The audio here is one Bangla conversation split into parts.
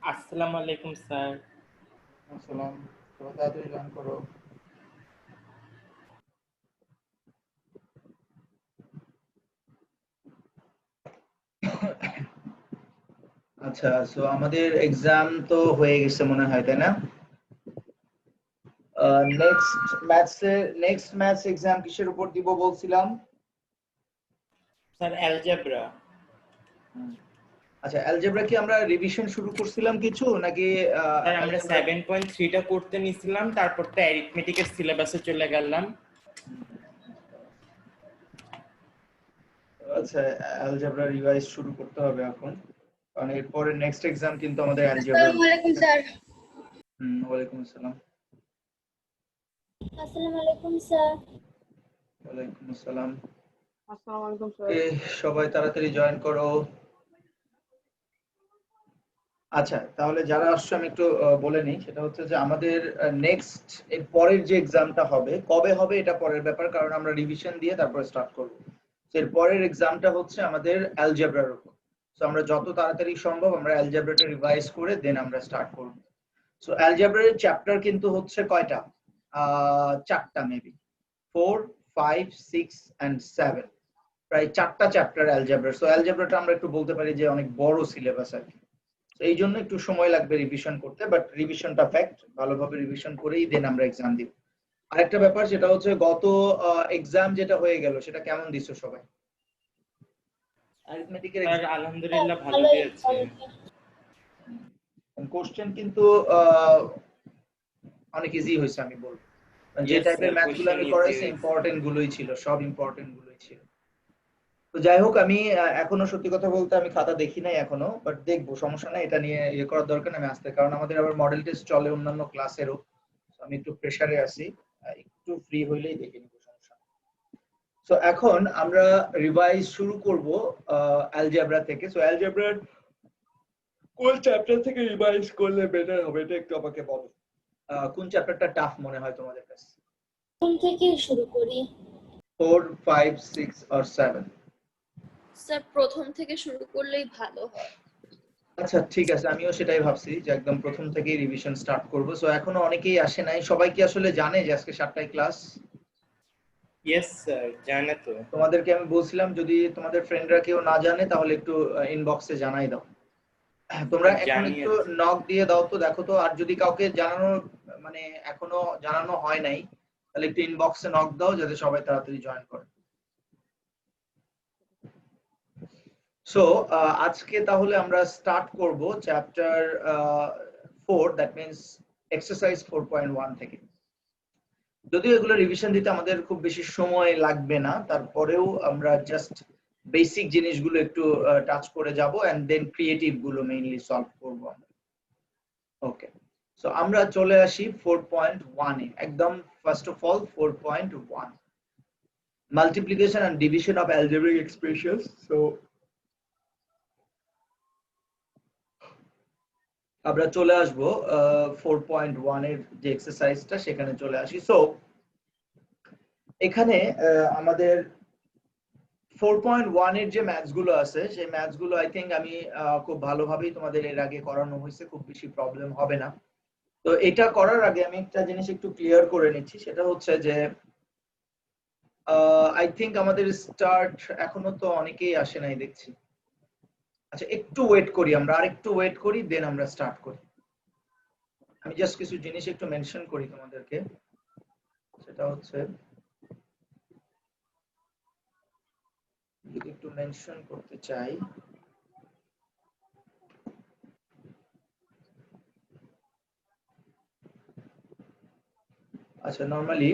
আসসালামু আলাইকুম স্যার। আসসালাম। তোমরা তাড়াতাড়ি জয়েন করো। আচ্ছা, সো আমাদের এক্সাম তো হয়ে গেছে মনে হয়, তাই না? নেক্সট ম্যাথস এক্সাম কিসের উপর দিব বলছিলাম? Sir algebra. আচ্ছা, অ্যালজেব্রা কি আমরা রিভিশন শুরু করছিলাম কিছু নাকি? স্যার আমরা অ্যালজেব্রা 7.3টা করতে নিছিলাম, তারপর তো অ্যারিথমেটিকের সিলেবাসে চলে গেলাম। আচ্ছা, অ্যালজেব্রা রিভাইজ শুরু করতে হবে এখন, কারণ এরপরে নেক্সট এক্সাম কিন্তু আমাদের অ্যালজেব্রার। আসসালামু আলাইকুম স্যার। ওয়ালাইকুম আসসালাম। আসসালামু আলাইকুম স্যার। ওয়ালাইকুম আসসালাম। আসসালামু আলাইকুম স্যার। সবাই তাড়াতাড়ি জয়েন করো। আচ্ছা, তাহলে যারা আসছে আমি একটু বলে নিই, সেটা হচ্ছে যে আমাদের নেক্সট এর পরের যে এক্সামটা হবে, কবে হবে এটা পরের ব্যাপার, কারণ আমরা রিভিশন দিয়ে তারপরে স্টার্ট করব। এর পরের এক্সামটা হচ্ছে আমাদের অ্যালজেব্রার উপর। সো আমরা যত তাড়াতাড়ি সম্ভব আমরা অ্যালজেব্রাটা রিভাইজ করে দেন আমরা স্টার্ট করব। সো অ্যালজেব্রার চ্যাপ্টার কিন্তু হচ্ছে কয়টা? চারটা মেবি, 4, 5, 6 and 7, প্রায় চারটা চ্যাপ্টার অ্যালজেব্রা। সো অ্যালজেব্রাটা আমরা একটু বলতে পারি যে অনেক বড় সিলেবাস আর কি। এই জন্য একটু সময় লাগবে রিভিশন করতে, বাট রিভিশনটা ফ্যাক্ট, ভালোভাবে রিভিশন করেই দেন আমরা এক্সাম দিব। আরেকটা ব্যাপার সেটা হচ্ছে গত এক্সাম যেটা হয়ে গেল সেটা কেমন দিছো সবাই? অ্যারিথমেটিকের স্যার এক্সাম আলহামদুলিল্লাহ ভালো ভালোই দিয়েছে। কোশ্চেন কিন্তু অনেক ইজি হয়েছে আমি বলবো। যে ইয়েস টাইপের স্যার, ম্যাথগুলো কোশ্চেন আমি ইজি করাইছি হয়েছে। ইম্পর্টেন্ট গুলোই ছিল, সব ইম্পর্টেন্ট গুলোই ছিল। তো যাই হোক, আমি এখনো সত্যি কথা বলতে আমি খাতা দেখি নাই এখনো, বাট দেখবো, সমস্যা নাই, এটা নিয়ে ইয়ে করার দরকার নেই। আমি আসতে, কারণ আমাদের আবার মডেল টেস্ট চলে অন্যান্য ক্লাসেরও, আমি একটু প্রেসারে আছি, একটু ফ্রি হইলেই দেখে নিব, সমস্যা নেই। সো এখন আমরা রিভাইজ শুরু করব অ্যালজেব্রা থেকে। সো অ্যালজেব্রার কোন চ্যাপ্টার থেকে রিভাইজ করলে বেটার হবে এটা একটু আমাকে বলো। কোন চ্যাপ্টারটা টাফ মনে হয় তোমাদের কাছে? কোন থেকে শুরু করি? 4, 5, 6 or 7? স্যার প্রথম থেকে শুরু করলেই ভালো হয়। আচ্ছা, ঠিক আছে, আমিও সেটাই ভাবছি যে একদম প্রথম থেকেই রিভিশন স্টার্ট করব। সো এখনো অনেকেই আসে নাই, সবাই কি আসলে জানে যে আজকে 7টায় ক্লাস? ইয়েস স্যার, জানে তো। তোমাদেরকে আমি বলছিলাম যদি তোমাদের ফ্রেন্ডরা কেউ না জানে তাহলে একটু ইনবক্সে জানাই দাও। তোমরা স্যার এখন একটু জানিয়েছি। নক দিয়ে দাও তো, দেখো তো, আর যদি কাউকে জানানো মানে এখনো জানানো হয় নাই তাহলে একটু ইনবক্সে নক দাও যাতে সবাই তাড়াতাড়ি জয়েন করে। সো আজকে তাহলে আমরা স্টার্ট করব চ্যাপ্টার 4, দ্যাট মিন্স এক্সারসাইজ 4.1 থেকে। যদিও এগুলো রিভিশন দিতে আমাদের খুব বেশি সময় লাগবে না, তারপরেও আমরা জাস্ট বেসিক জিনিসগুলো একটু টাচ করে যাব এন্ড দেন ক্রিয়েটিভ গুলো মেইনলি সলভ করব আমরা। ওকে, সো আমরা চলে আসি 4.1 এ। একদম first of all 4.1, multiplication and division of algebraic expressions. So আমরা চলে আসব 4.1 এর যে এক্সারসাইজটা সেখানে চলে আসি। সো এখানে আমাদের 4.1 এর যে ম্যাথস গুলো আছে সেই ম্যাথস গুলো আই থিংক আমি খুব ভালোভাবেই তোমাদের এর আগে করানো হয়েছে, খুব বেশি প্রবলেম হবে না। তো এটা করার আগে আমি একটা জিনিস একটু ক্লিয়ার করে নিচ্ছি, সেটা হচ্ছে যে আই থিংক আমাদের স্টার্ট এখনো তো অনেকেই আসে নাই দেখছি। আচ্ছা, একটু ওয়েট করি, আমরা আরেকটু ওয়েট করি, দেন আমরা স্টার্ট করি। আমি জাস্ট কিছু জিনিস একটু মেনশন করি তোমাদেরকে, সেটা হচ্ছে যদি একটু মেনশন করতে চাই। আচ্ছা, নরমালি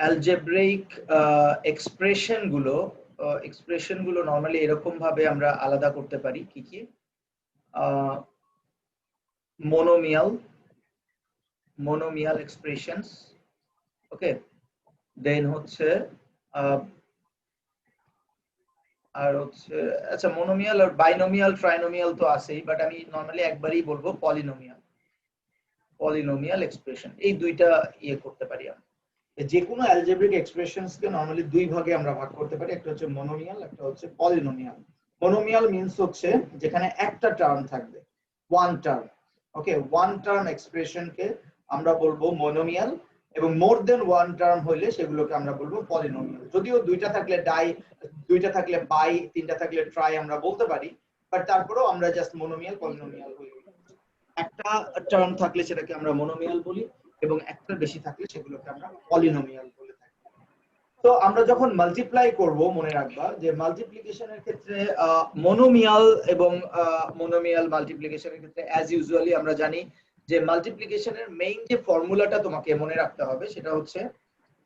অ্যালজেব্রিক এক্সপ্রেশন গুলো নরমালি এরকম ভাবে আমরা আলাদা করতে পারি, কি কি? মোনোমিয়াল এক্সপ্রেশনস, ওকে, দেন হচ্ছে আর হচ্ছে, আচ্ছা, মোনোমিয়াল আর বাইনোমিয়াল ট্রাইনোমিয়াল তো আছেই, বাট আমি নরমালি একবারই বলবো পলিনোমিয়াল এক্সপ্রেশন। এই দুইটা ইয়ে করতে পারি আমরা। যে কোনো অ্যালজেব্রিক এক্সপ্রেশনস কে নরমালি দুই ভাগে আমরা ভাগ করতে পারি, একটা হচ্ছে মোনোমিয়াল, একটা হচ্ছে পলিনোমিয়াল। মনোমিয়াল মিন্স হচ্ছে যেখানে একটা টার্ম থাকবে, ওয়ান টার্ম। ওকে, ওয়ান টার্ম এক্সপ্রেশনকে আমরা বলবো মনোমিয়াল, এবং মোর দেন ওয়ান টার্ম হইলে সেগুলোকে আমরা বলবো পলিনোমিয়াল। যদিও দুইটা থাকলে ডাই, দুইটা থাকলে বাই, তিনটা থাকলে ট্রাই আমরা বলতে পারি, বাট তারপরেও আমরা জাস্ট মনোমিয়াল পলিনোমিয়াল বলি। একটা টার্ম থাকলে সেটাকে আমরা মনোমিয়াল বলি, এবং একটা বেশি থাকলে সেগুলোকে আমরা পলিনোমিয়াল বলে থাকি। তো আমরা যখন মাল্টিপ্লাই করব, মনে রাখবা যে মাল্টিপ্লিকেশনের ক্ষেত্রে মনোমিয়াল এবং মনোমিয়াল মাল্টিপ্লিকেশনের ক্ষেত্রে অ্যাজ ইউজুয়ালি আমরা জানি যে মাল্টিপ্লিকেশনের মেইন যে ফর্মুলাটা তোমাকে মনে রাখতে হবে সেটা হচ্ছে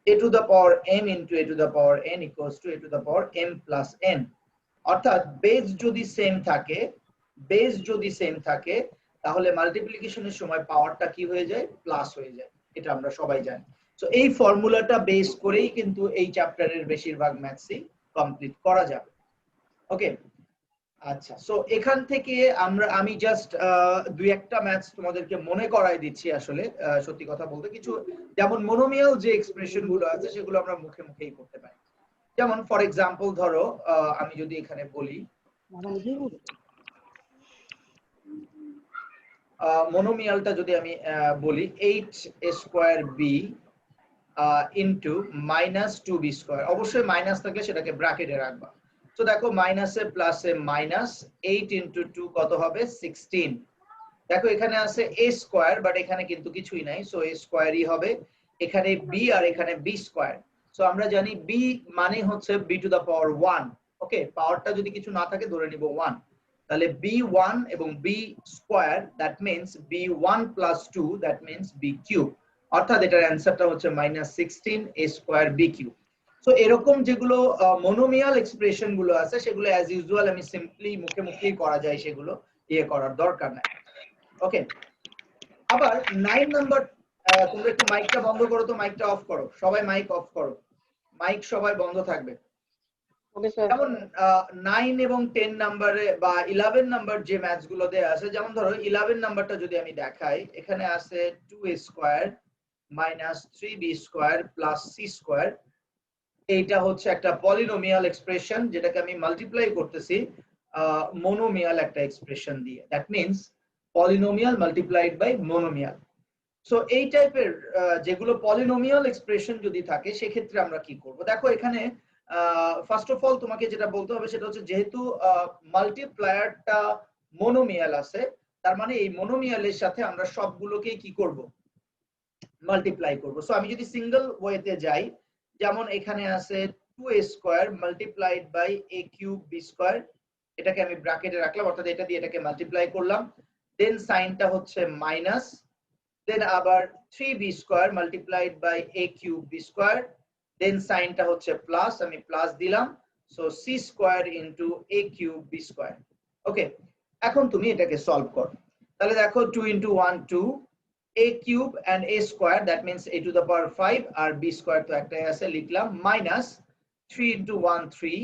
a to the power m into a to the power n equals to a to the power m plus n। অর্থাৎ বেস যদি সেম থাকে, তাহলে মাল্টিপ্লিকেশনের সময় পাওয়ারটা কি হয়ে যায়, প্লাস হয়ে যায়। এটা আমরা সবাই জানি। সো এই ফর্মুলাটা বেস করেই কিন্তু এই চ্যাপ্টারের বেশিরভাগ ম্যাথসই কমপ্লিট করা যাবে। ওকে, আচ্ছা, সো এখান থেকে আমি জাস্ট দুই একটা ম্যাথস তোমাদেরকে মনে করাই দিচ্ছি। আসলে সত্যি কথা বলতে কিছু, যেমন মনোমিয়াল যে এক্সপ্রেশন গুলো আছে সেগুলো আমরা মুখে মুখেই করতে পারি। যেমন ফর এক্সাম্পল ধরো আমি যদি এখানে বলি মনোমিয়ালটা যদি আমি বলি 8a² b ইনটু -2b²। অবশ্যই মাইনাস থাকলে সেটাকে ব্র্যাকেটে রাখবা। তো দেখো মাইনাসে প্লাসে মাইনাস 8 ইনটু 2 কত হবে, 16। দেখো এখানে আছে a², বাট এখানে কিন্তু কিছুই নাই, সো a²ই হবে। এখানে b আর এখানে b²। সো আমরা জানি b মানে হচ্ছে b টু দা পাওয়ার 1। ওকে, পাওয়ারটা যদি কিছু না থাকে ধরে নিব 1, তাহলে b1 এবং b², that means b1 plus 2, that means b³ অর্থাৎ এটার অ্যান্সারটা হচ্ছে -16a²b³। সো এরকম যেগুলো মনোমিয়াল এক্সপ্রেশন গুলো আছে সেগুলো অ্যাজ ইউজুয়াল আমি সিম্পলি মুখে মুখেই করা যায়, সেগুলো ইয়ে করার দরকার নাই। ওকে, আবার 9 নাম্বার, তোমরা একটু মাইকটা বন্ধ করো তো, মাইকটা অফ করো, সবাই মাইক অফ করো, মাইক সবাই বন্ধ থাকবে। Okay sir. যেমন 9 এবং 10 নাম্বারে বা 11 নাম্বার যে ম্যাথস গুলো দেয়া আছে, যেমন ধরো 11 নাম্বারটা যদি আমি দেখাই, এখানে আছে 2a² -3b² প্লাস c²। এইটা হচ্ছে একটা পলিনোমিয়াল এক্সপ্রেশন যেটাকে আমি মাল্টিপ্লাই করতেছি মনোমিয়াল একটা এক্সপ্রেশন দিয়ে, that means polynomial multiplied by monomial. So এই টাইপের যেগুলো পলিনোমিয়াল এক্সপ্রেশন যদি থাকে সেক্ষেত্রে আমরা কি করব, দেখো এখানে ফার্স্ট অফ অল তোমাকে যেটা বলতে হবে সেটা হচ্ছে যেহেতু মাল্টিপ্লায়ারটা মনোমিয়াল আছে, তার মানে এই মনোমিয়ালের সাথে আমরা সবগুলোকেই কি করব, মাল্টিপ্লাই করব। সো আমি যদি সিঙ্গেল ওয়েতে যাই, যেমন এখানে আছে 2a² মাল্টিপ্লাইড বাই a³b², এটাকে আমি ব্র্যাকেটে রাখলাম, অর্থাৎ এটা দিয়ে এটাকে মাল্টিপ্লাই করলাম, দেন সাইনটা হচ্ছে মাইনাস, দেন আবার 3b² মাল্টিপ্লাইড বাই a³b², দেন সাইনটা হচ্ছে প্লাস, আমি প্লাস দিলাম, সো c² ইনটু a³b²। ওকে, এখন তুমি এটাকে সলভ করো, তাহলে দেখো 2 into 1 2, a³ and a², that means a to the power 5, আর b² তো একটাই আছে, লিখলাম, মাইনাস 3 ইনটু 1 3,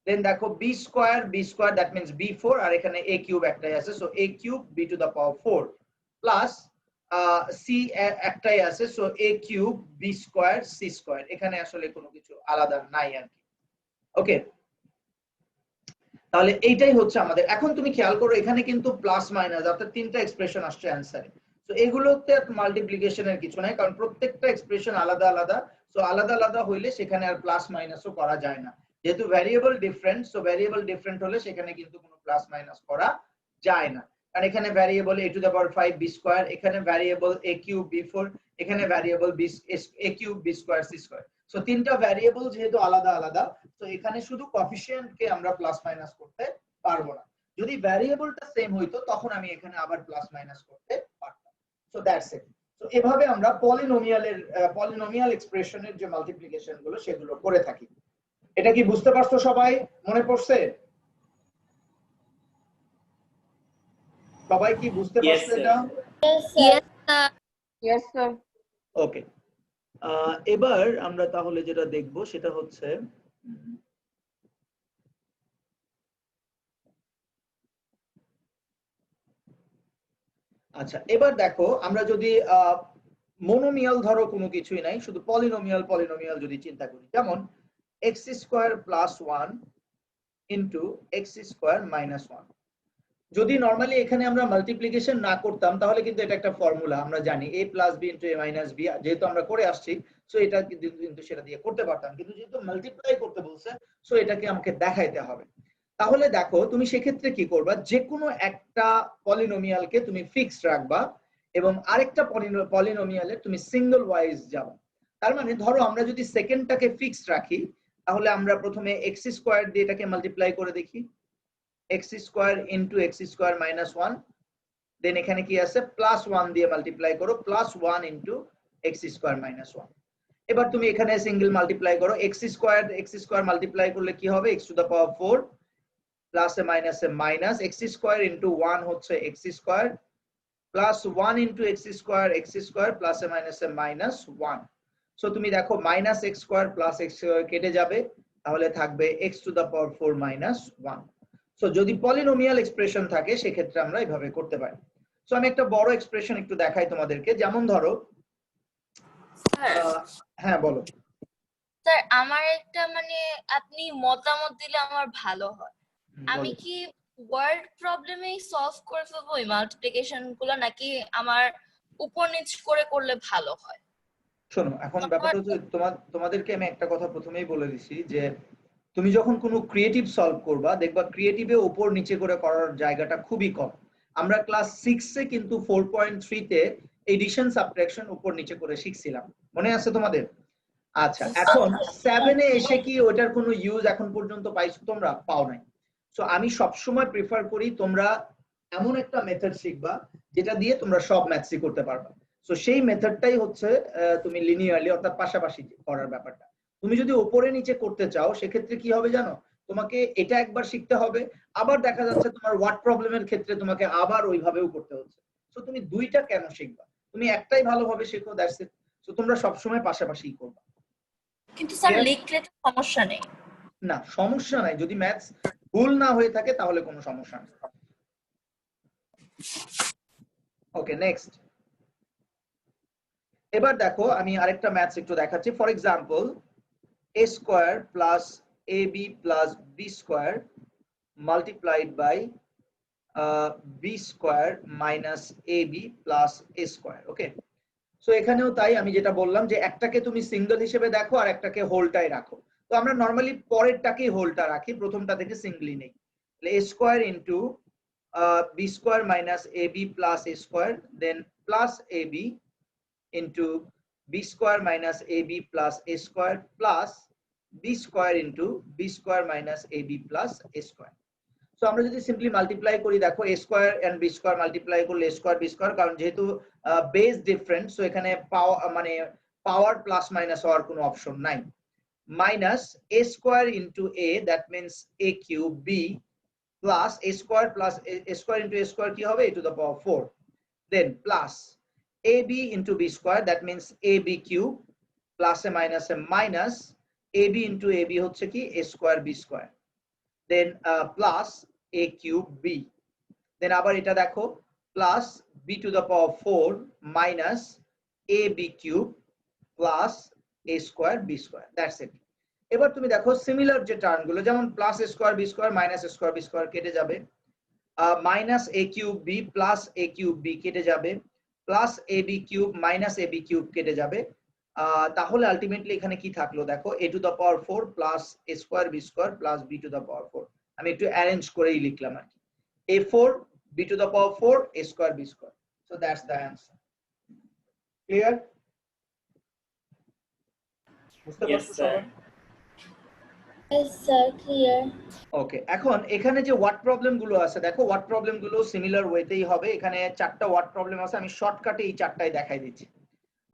দেন দেখো b², that means b4, আর এখানে a³ একটাই আছে, so a³ b to the power 4 plus c একটাই আছে, সো a³ b² c²। এখানে আসলে কোনো কিছু আলাদা নাই আর কি। ওকে, তাহলে এইটাই হচ্ছে আমাদের। এখন তুমি খেয়াল করো এখানে কিন্তু প্লাস মাইনাস অর্থাৎ তিনটা এক্সপ্রেশন আসছে অ্যানসারে। সো এগুলোতে মাল্টিপ্লিকেশনের কিছু নাই, কারণ প্রত্যেকটা এক্সপ্রেশন আলাদা আলাদা। সো আলাদা আলাদা হইলে সেখানে আর প্লাস মাইনাসও করা যায় না, যেহেতু variable different. So variable different হলে সেখানে কিন্তু কোনো প্লাস মাইনাস করা যায় না, কারণ এখানে variable a to the power 5 b², এখানে ভ্যারিয়েবল a³ b4, এখানে variable a³ b² c²। So তিনটা ভ্যারিয়েবল যেহেতু আলাদা আলাদা, তো এখানে শুধু কোএফিসিয়েন্টকে আমরা প্লাস মাইনাস করতে পারবো না। যদি ভ্যারিয়েবলটা সেম হইতো তখন আমি এখানে আবার প্লাস মাইনাস করতে পারতাম। So that's it. সো এভাবে আমরা পলিনোমিয়াল এক্সপ্রেশনের যে মাল্টিপ্লিকেশন গুলো সেগুলো করে থাকি। এটা কি বুঝতে পারছো সবাই? মনে পড়ছে? সবাই কি বুঝতে পারছো এটা? Yes, sir. Yes sir. Okay, এবার আমরা তাহলে যেটা দেখব সেটা হচ্ছে আচ্ছা, এবার দেখো আমরা যদি মনোমিয়াল ধরো কোনো কিছুই নাই, শুধু পলিনোমিয়াল যদি চিন্তা করি, যেমন x² + 1 into x square minus 1। যদি নর্মালি এখানে আমরা মাল্টিপ্লিকেশন না করতাম তাহলে কিন্তু এটা একটা ফর্মুলা আমরা জানি a plus b into a minus b, যেহেতু আমরা করে আসছি সো এটা কিন্তু সেটা দিয়ে করতে পারতাম, কিন্তু যেহেতু মাল্টিপ্লাই করতে বলছে সো এটাকে আমাকে দেখাইতে হবে। তাহলে দেখো তুমি সেক্ষেত্রে কি করবা, যে কোনো একটা পলিনোমিয়ালকে তুমি ফিক্সড রাখবা এবং আরেকটা পলিনোমিয়ালে তুমি সিঙ্গেল ওয়াইজ যাবা। তার মানে ধরো আমরা যদি সেকেন্ডটাকে ফিক্সড রাখি তাহলে আমরা প্রথমে এক্স স্কোয়ার দিয়ে এটাকে মাল্টিপ্লাই করে দেখি, x square into x square minus 1, then এখানে কি আছে প্লাস 1 দিয়ে মাল্টিপ্লাই করো, plus 1 into x square minus 1। এবার তুমি এখানে সিঙ্গেল মাল্টিপ্লাই করো, এক্স স্কোয়ার মাল্টিপ্লাই করলে কি হবে x to the power 4 plus a minus x square into 1 হচ্ছে x square plus 1 into x square plus a minus 1। So তুমি দেখো minus x square plus x square কেটে যাবে, তাহলে থাকবে x to the power 4 minus 1। So যদি পলিনোমিয়াল এক্সপ্রেশন থাকে সেক্ষেত্রে আমরা এইভাবে করতে পারি। সো আমি একটা বড় এক্সপ্রেশন একটু দেখাই তোমাদেরকে, যেমন ধরো হ্যাঁ বলো। স্যার আমার একটা মানে আপনি মতামত দিলে আমার ভালো হয়। আমি বলো। কি ওয়ার্ড প্রবলেমেই সলভ করে ফেলবো এই মাল্টিপ্লিকেশন গুলো, নাকি আমার উপর নিচ করে করলে ভালো হয়? শোনো এখন ব্যাপারটা হচ্ছে তোমাদেরকে আমি একটা কথা প্রথমেই বলে দিছি যে তুমি যখন কোনো ক্রিয়েটিভ সলভ করবা দেখবা ক্রিয়েটিভে উপর নিচে করে করার জায়গাটা খুবই কম। আমরা ক্লাস 6 এ কিন্তু 4.3 তে এডিশন সাবট্রাকশন উপর নিচে করে শিখছিলাম, মনে আছে তোমাদের? আচ্ছা এখন 7 এ এসে কি ওটার কোনো ইউজ এখন পর্যন্ত পাইছো তোমরা? পাও নাই। সো আমি সবসময় প্রিফার করি তোমরা এমন একটা মেথড শিখবা যেটা দিয়ে তোমরা সব ম্যাথসই করতে পারবা। সো সেই মেথডটাই হচ্ছে তুমি লিনিয়ারলি অর্থাৎ পাশাপাশি করার ব্যাপারটা। তুমি যদি উপরে নিচে করতে চাও সেক্ষেত্রে কি হবে জানো, তোমাকে এটা একবার শিখতে হবে, আবার দেখা যাচ্ছে তোমার ওয়ার্ড প্রবলেমের ক্ষেত্রে তোমাকে আবার ওইভাবেও করতে হচ্ছে। সো তুমি দুইটা কেন শিখবা, তুমি একটাই ভালোভাবে শেখো, দ্যাটস ইট। সো তোমরা সবসময় পাশাপাশিই করবা। কিন্তু স্যার লিখলে তো সমস্যা নেই। না সমস্যা নাই, যদি ম্যাথস ভুল না হয়ে থাকে তাহলে কোনো সমস্যা নেই। Okay next. এবার দেখো আমি আরেকটা ম্যাথস একটু দেখাচ্ছি। For example a square plus ab plus b square multiplied by b square minus ab plus a square. Okay, so এখানেও তাই, আমি যেটা বললাম যে একটাকে তুমি সিঙ্গেল হিসেবে দেখো আর একটাকে হোলটাই রাখো। তো আমরা নরমালি পরেরটাকেই হোলটা রাখি, প্রথমটা থেকে সিঙ্গেলই নেই। তাহলে a square into b square minus ab plus a square, then plus ab into b square minus ab plus a square plus b square into b square minus ab plus a square. So আমরা যদি সিম্পলি মাল্টিপ্লাই করি দেখো a square and b square multiply করলে a square b square, কারণ যেহেতু বেস ডিফারেন্ট সো এখানে মানে পাওয়ার প্লাস মাইনাস হওয়ার কোনো অপশন নাই। Minus a square into a, that means a cube, b plus a square into a square কি হবে a to the power 4, then plus ab into b square, that means ab cube plus a minus ab into ab হচ্ছে কি a square b square, then plus a cube b, then আবার এটা দেখো plus b to the power 4 minus ab cube plus a square b square, that's it. এবার তুমি দেখো সিমিলার যে টার্মগুলো যেমন plus a square b square minus a square b square কেটে যাবে, minus a cube b plus a cube b কেটে যাবে, plus ab cube minus ab cube কেটে যাবে। তাহলে আলটিমেটলি এখানে কি থাকলো দেখো a to the power 4 plus a square b square plus b to the power 4। আমি একটু অ্যারেঞ্জ করেই লিখলাম আর কি, a4 b to the power 4 a square b square. So that's the answer. Clear? বুঝতে পারছো সবাই? Yes sir, clear. ওকে, এখন এখানে যে ওয়ার্ড প্রবলেম গুলো আছে দেখো ওয়ার্ড প্রবলেম গুলো সিমিলার ওয়েতেই হবে। এখানে 4টা ওয়ার্ড প্রবলেম আছে, আমি শর্টকাটে এই 4টাই দেখাই দিচ্ছি।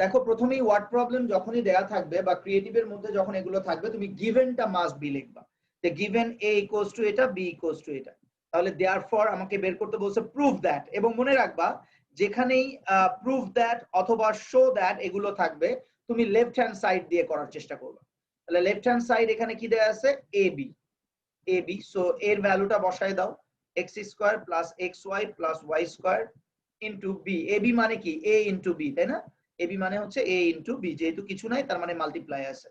দেখো প্রথমেই ওয়ার্ড প্রবলেম যখনই দেয়া থাকবে বা ক্রিয়েটিভের মধ্যে যখন এগুলো থাকবে তুমি গিভেনটা মাস্ট বি লিখবা, যে গিভেন a ইকুয়ালস টু এটা, b ইকুয়ালস টু এটা। তাহলে দেয়ারফর আমাকে বের করতে বলছে প্রুভ দ্যাট, এবং মনে রাখবা যেখানেই প্রুভ দ্যাট অথবা শো দ্যাট এগুলো থাকবে তুমি লেফট হ্যান্ড সাইড দিয়ে করার চেষ্টা করবে। তাহলে লেফট হ্যান্ড সাইড এখানে কি দেয়া আছে ab, সো এর ভ্যালুটা বসায় দাও x square plus xy plus y square into b। ab মানে কি a ইনটু b, তাই না? ab মানে হচ্ছে a ইনটু b, যেহেতু কিছু নাই তার মানে মাল্টিপ্লাই আছে,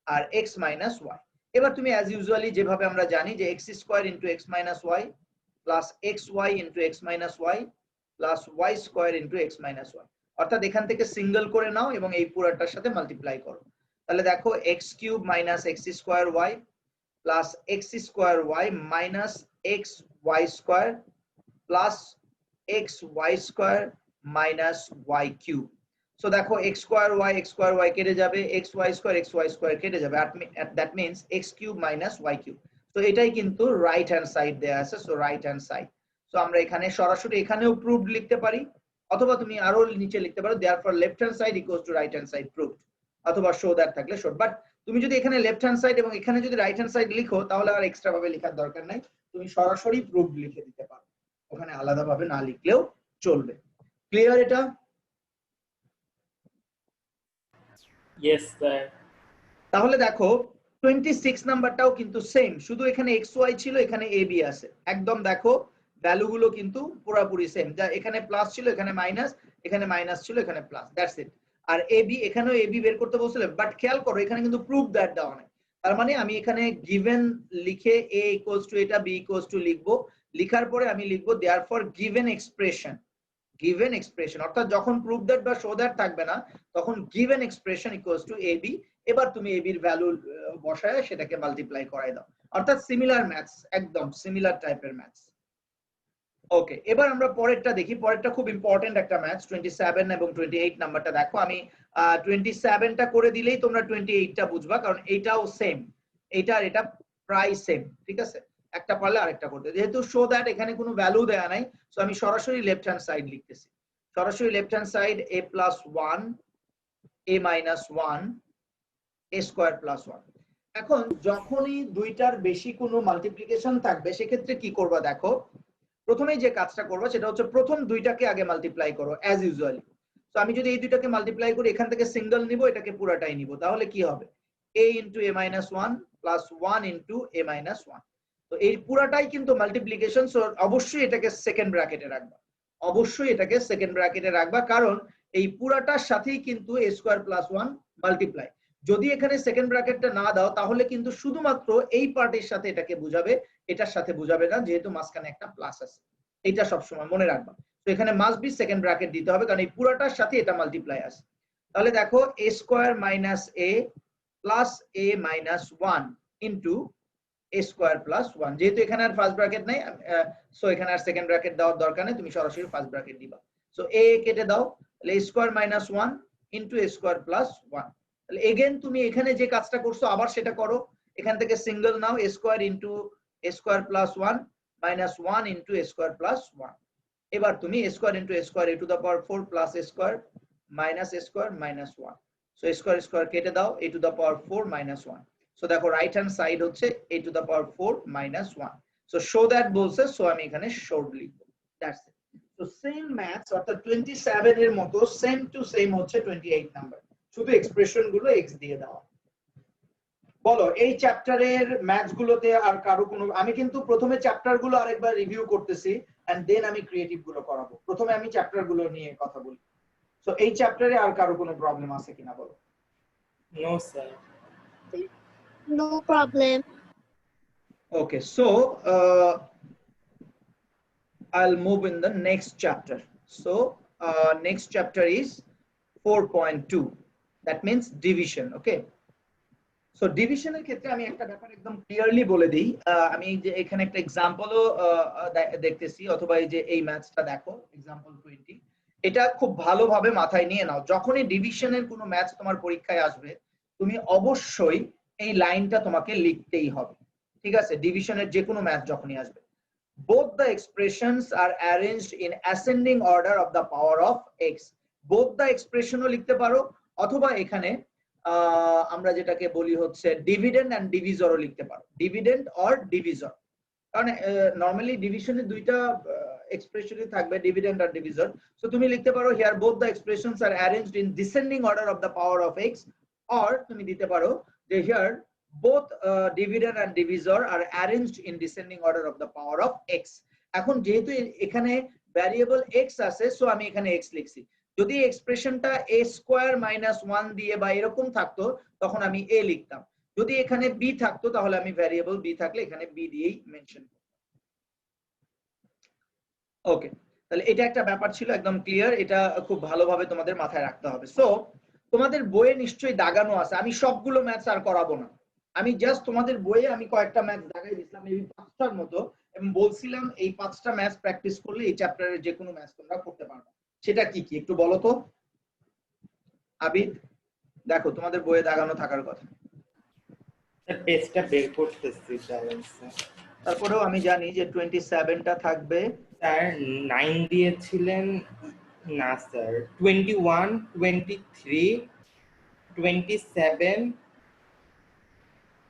আর x মাইনাস y। এবার তুমি অ্যাজ ইউজুয়ালি যেভাবে আমরা জানি যে x square into x minus y plus xy into x minus y plus y square into x minus y, অর্থাৎ এখান থেকে সিঙ্গেল করে নাও এবং এই পুরোটার সাথে মাল্টিপ্লাই করো। তাহলে দেখো x cube minus x square y plus x square y minus x y square plus x y square minus y cube. So দেখো x স্কয়ার y কেটে যাবে, x y স্কয়ার কেটে যাবে, that means x cube minus y cube. তো এটাই কিন্তু রাইট হ্যান্ড সাইড দেয়া আছে, so right hand side. So আমরা এখানে সরাসরি এখানেও প্রুভড লিখতে পারি, অথবা তুমি আরো নিচে লিখতে পারো therefore left hand side equals to right hand side proved, অথবা শো দ্যাট থাকলে শো। বাট তুমি যদি এখানে লেফট হ্যান্ড সাইড এবং এখানে যদি রাইট হ্যান্ড সাইড লিখো তাহলে আর এক্সট্রা ভাবে লেখার দরকার নাই, তুমি সরাসরি প্রুভড লিখে দিতে পারো, ওখানে আলাদাভাবে না লিখলেও চলবে। ক্লিয়ার এটা? Yes sir. তাহলে দেখো 26 নাম্বারটাও কিন্তু সেম, শুধু এখানে xy ছিল, এখানে ab আছে, একদম দেখো ভ্যালু গুলো কিন্তু পুরোপুরি সেম, যা এখানে প্লাস ছিল এখানে মাইনাস, এখানে মাইনাস ছিল এখানে প্লাস, দ্যাটস ইট। আর ab এখানেও ab বের করতে বলছিল, বাট খেয়াল করো এখানে কিন্তু প্রুফ দ্যাট দেওয়া নাই। তার মানে আমি এখানে গিভেন লিখে a ইকুয়ালস টু এটা b ইকুয়ালস টু লিখবো, লিখার পরে আমি লিখবো therefore given expression, given expression, অর্থাৎ যখন প্রুফ দ্যাট বা শো দ্যাট থাকবে না তখন given expression equals to ab। এবার তুমি ab এর ভ্যালু বসায় সেটাকে মাল্টিপ্লাই করাই দাও, অর্থাৎ সিমিলার ম্যাথস, একদম সিমিলার টাইপের ম্যাথস। ওকে, এবার আমরা পরেরটা দেখি, পরেরটা খুব ইম্পর্টেন্ট একটা ম্যাথস, 27 এবং 28 নাম্বারটা দেখো। আমি 27টা করে দিলেই তোমরা 28টা বুঝবা, কারণ এটাও সেম, এটা আর এটা প্রায় সেম, ঠিক আছে, একটা পারলে আরেকটা করতে। যেহেতু শো দ্যাট এখানে কোনো ভ্যালু দেয়া নাই, সো আমি সরাসরি লেফট হ্যান্ড সাইড লিখতেছি, সরাসরি left hand side a plus 1 a minus 1 a square plus 1। এখন যখনই দুইটার বেশি কোনো মাল্টিপ্লিকেশন থাকবে সেক্ষেত্রে কি করবা দেখো, প্রথমেই যে কাজটা করবা সেটা হচ্ছে প্রথম দুইটাকে আগে মাল্টিপ্লাই করো অ্যাজ ইউজুয়ালি। তো আমি যদি এই দুইটাকে মাল্টিপ্লাই করি, এখান থেকে সিঙ্গেল নিব, এটাকে পুরাটাই নিব, তাহলে কি হবে a into a minus 1 plus 1 into a minus 1। তো এই পুরাটাই কিন্তু মাল্টিপ্লিকেশন, সো অবশ্যই এটাকে সেকেন্ড ব্র্যাকেটে রাখবা, অবশ্যই এটাকে সেকেন্ড ব্র্যাকেটে রাখবা, কারণ এই পুরাটার সাথেই কিন্তু a স্কয়ার প্লাস 1 মাল্টিপ্লাই। যদি এখানে সেকেন্ড ব্র্যাকেটটা না দাও তাহলে কিন্তু শুধুমাত্র এই পার্টের সাথে এটাকে বুঝাবে, এটার সাথে বুঝাবে না, যেহেতু মাঝখানে একটা প্লাস আছে, এটা সবসময় মনে রাখবা। তো এখানে মাস্ট বি সেকেন্ড ব্র্যাকেট দিতে হবে, কারণ এই পুরাটার সাথে এটা মাল্টিপ্লাই আছে। তাহলে দেখো a square minus a plus a minus 1 into a square plus 1, যেহেতু এখানে আর ফার্স্ট ব্র্যাকেট নাই, সো এখানে আর সেকেন্ড ব্র্যাকেট দেওয়ার দরকার নেই, তুমি সরাসরি ফার্স্ট ব্র্যাকেট দিবা। সো a কেটে দাও, তাহলে a square minus 1 into a square plus 1। তাহলে এগেইন তুমি এখানে যে কাজটা করছো আবার সেটা করো, এখান থেকে সিঙ্গেল নাও, a square into a square plus 1 minus 1 into a square plus 1। এবার তুমি a square into a square a to the power 4 plus a square minus a square minus 1। So a square square কেটে দাও, a to the power 4 minus 1। So দেখো রাইট হ্যান্ড সাইড হচ্ছে a to the power 4 minus 1। So show that বলছে, সো আমি এখানে শোড লিখব, that's it. So same maths, অর্থাৎ 27 এর মতো সেম টু সেম হচ্ছে 28 নাম্বার, শুধু এক্সপ্রেশন গুলো x দিয়ে দেওয়া। বলো এই চ্যাপ্টারের ম্যাথস গুলোতে আর কারো কোনো, আমি কিন্তু প্রথমে চ্যাপ্টার গুলো আরেকবার রিভিউ করতেছি এন্ড দেন আমি ক্রিয়েটিভ গুলো করাবো, প্রথমে আমি চ্যাপ্টার গুলো নিয়ে কথা বলি। সো এই চ্যাপ্টারে আর কারো কোনো প্রবলেম আছে কিনা বলো? No sir. No problem. Okay, so I'll move in the next chapter. So next chapter is 4.2, that means division. Okay, so division এর ক্ষেত্রে আমি একটা ব্যাপার একদম ক্লিয়ারলি বলে দিই, আমি যে এখানে একটা এক্সাম্পলও দেখতেছি, অথবা এই যে এই ম্যাথসটা দেখো এক্সাম্পল 20, এটা খুব ভালোভাবে মাথায় নিয়ে নাও। যখনই ডিভিশনের কোনো ম্যাথস তোমার পরীক্ষায় আসবে তুমি অবশ্যই এই লাইনটা তোমাকে লিখতেই হবে, ঠিক আছে? ডিভিশনের যে কোনো ম্যাথ যখনই আসবে, both the expressions are arranged in ascending order of the power of x. both the expression ও লিখতে পারো, অথবা এখানে আমরা যেটাকে বলি হচ্ছে ডিভিডেন্ড এন্ড ডিভিজর ও লিখতে পারো, ডিভিডেন্ড অর ডিভিজর, কারণ নরমালি ডিভিশনে দুইটা এক্সপ্রেশনই থাকবে, ডিভিডেন্ড আর ডিভিজর। সো তুমি লিখতে পারো here both the expressions are arranged in descending order of the power of x, or তুমি দিতে পারো যে here both dividend and divisor are arranged in descending order of the power of x. এখন যেহেতু এখানে ভ্যারিয়েবল x আছে, সো আমি এখানে x লিখছি। যদি এক্সপ্রেশনটা a স্কয়ার মাইনাস 1 দিয়ে বা এরকম থাকতো তখন আমি a লিখতাম, যদি এখানে বি থাকতো তাহলে আমি ভ্যারিয়েবল বি থাকলে এখানে বি দিয়েই মেনশন করব। ওকে, তাহলে এটা একটা ব্যাপার ছিল, একদম ক্লিয়ার। এটা খুব ভালোভাবে তোমাদের মাথায় রাখতে হবে। সো তোমাদের বইয়ে নিশ্চয়ই দাগানো আছে, আমি সবগুলো ম্যাথস আর করাবো না, আমি জাস্ট তোমাদের বইয়ে আমি কয়েকটা ম্যাথস দাগাই দিয়েছিলাম এই 5টার মতো, এবং বলছিলাম এই 5টা ম্যাথস প্র্যাকটিস করলে এই চ্যাপ্টারের যে কোনো ম্যাথস তোমরা করতে পারবে। সেটা কি কি একটু বলো তো আবিদ। দেখো তোমাদের বইয়ে দাগানো থাকার কথা। স্যার পেজটা বের করতেছি ব্যালেন্সে। তারপরেও আমি জানি যে 27টা থাকবে। স্যার 9 দিয়েছিলেন না স্যার, 21, 23, 27,